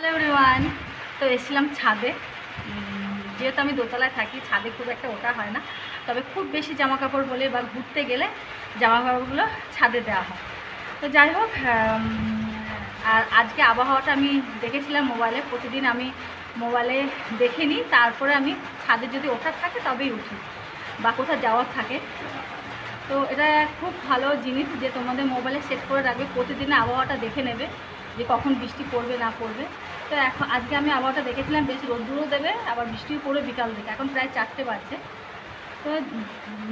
Hello everyone. তো এসেছিলাম ছাদে। যেহেতু আমি দোতলায় থাকি, ছাদে খুব একটা ওঠা হয় না, তবে খুব বেশি জামা কাপড় হলে বা ঘুরতে গেলে জামা কাপড়গুলো ছাদে দেওয়া হয়। তো যাই হোক, আর আজকে আবহাওয়াটা আমি দেখেছিলাম মোবাইলে। প্রতিদিন আমি মোবাইলে দেখে নিই, তারপরে আমি ছাদে যদি ওঠার থাকে তবেই উঠি বা কোথাও যাওয়ার থাকে। তো এটা খুব ভালো জিনিস যে তোমাদের মোবাইলে সেট করে রাখবে, প্রতিদিনে আবহাওয়াটা দেখে নেবে যে কখন বৃষ্টি পড়বে না পড়বে। তো এখন আজকে আমি আবহাওয়াটা দেখেছিলাম, বেশ রোদ্দুরও দেবে আবার বৃষ্টিও পড়বে বিকাল দিকে। এখন প্রায় 4টে বাজছে। তো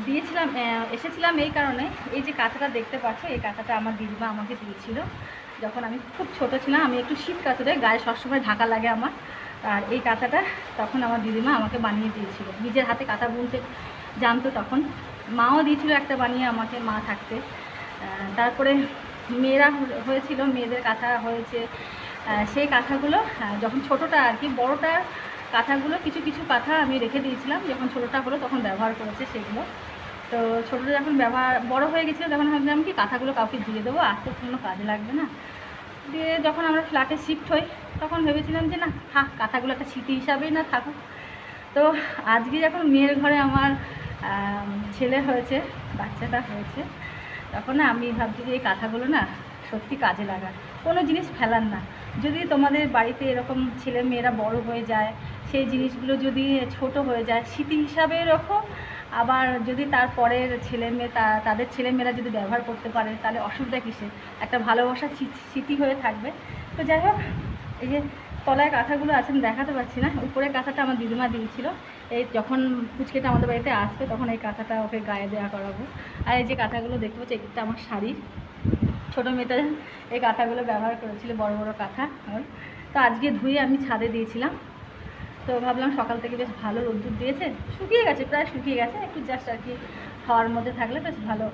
দিয়েছিলাম, এসেছিলাম এই কারণে, এই যে কাঁথাটা দেখতে পাচ্ছ, এই কাঁথাটা আমার দিদিমা আমাকে দিয়েছিল যখন আমি খুব ছোট ছিলাম। আমি একটু শীত কাতুরে, গায়ে সবসময় ঢাকা লাগে আমার। আর এই কাঁথাটা তখন আমার দিদিমা আমাকে বানিয়ে দিয়েছিল, নিজের হাতে কাঁথা বুনতে জানতো তখন। মাও দিয়েছিল একটা বানিয়ে আমাকে, মা থাকতে। তারপরে মেয়েরা হয়েছিল, মেয়েদের কাঁথা হয়েছে। সেই কাঁথাগুলো যখন ছোটোটা আর কি, বড়োটার কাঁথাগুলো কিছু কিছু কাঁথা আমি রেখে দিয়েছিলাম, যখন ছোটোটা হলো তখন ব্যবহার করেছে সেগুলো। তো ছোটোটা যখন বড়ো হয়ে গেছিলো তখন ভাবলাম কি কাঁথাগুলো কাউকে দিয়ে দেবো, আর তো কোনো কাজে লাগবে না। দিয়ে যখন আমরা ফ্ল্যাটে শিফট হই তখন ভেবেছিলাম যে না থাক, কাঁথাগুলো একটা স্মৃতি হিসাবেই না থাকুক। তো আজকে যখন মেয়ের ঘরে আমার ছেলে হয়েছে, বাচ্চাটা হয়েছে, তখন না আমি ভাবছি যে এই কাঁথাগুলো না সত্যি কাজে লাগার, কোনো জিনিস ফেলার না। যদি তোমাদের বাড়িতে এরকম ছেলে মেয়েরা বড় হয়ে যায়, সেই জিনিসগুলো যদি ছোট হয়ে যায় স্মৃতি হিসাবে রাখো। আবার যদি তারপরের ছেলে মেয়ে তাদের ছেলেমেয়েরা যদি ব্যবহার করতে পারে তাহলে অসুবিধা কিসে, একটা ভালোবাসার স্মৃতি হয়ে থাকবে। তো যাই হোক, এই যে তলায় কাঁথাগুলো আছে, আমি দেখাতে পারছি না। উপরে কাঁথাটা আমার দিদিমা দিয়েছিল, এই যখন পুচকেটা আমাদের বাড়িতে আসবে তখন এই কাঁথাটা ওকে গায়ে দেওয়া করাবো। আর এই যে কাঁথাগুলো দেখতে পাচ্ছি, এটা আমার শাড়ির, ছোটো মেয়েটা এই কাঁথাগুলো ব্যবহার করেছিল, বড় বড় কাঁথা। তো আজকে ধুয়ে আমি ছাদে দিয়েছিলাম। তো ভাবলাম সকাল থেকে বেশ ভালো রোদ্দুর দিয়েছে, শুকিয়ে গেছে, প্রায় শুকিয়ে গেছে, একটু জাস্ট আর কি হাওয়ার মধ্যে থাকলে বেশ ভালো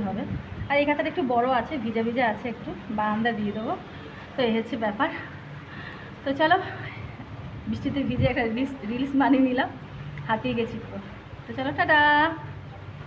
হবে। আর এই কাঁথাটা একটু বড় আছে, ভিজা ভিজা আছে, একটু বারান্দা দিয়ে দেবো। তো এই হচ্ছে ব্যাপার। তো চলো, বৃষ্টিতে ভিজে একটা রিলস বানিয়ে নিলাম, হাঁপিয়ে গেছি পুরো। তো চলো, টাটা।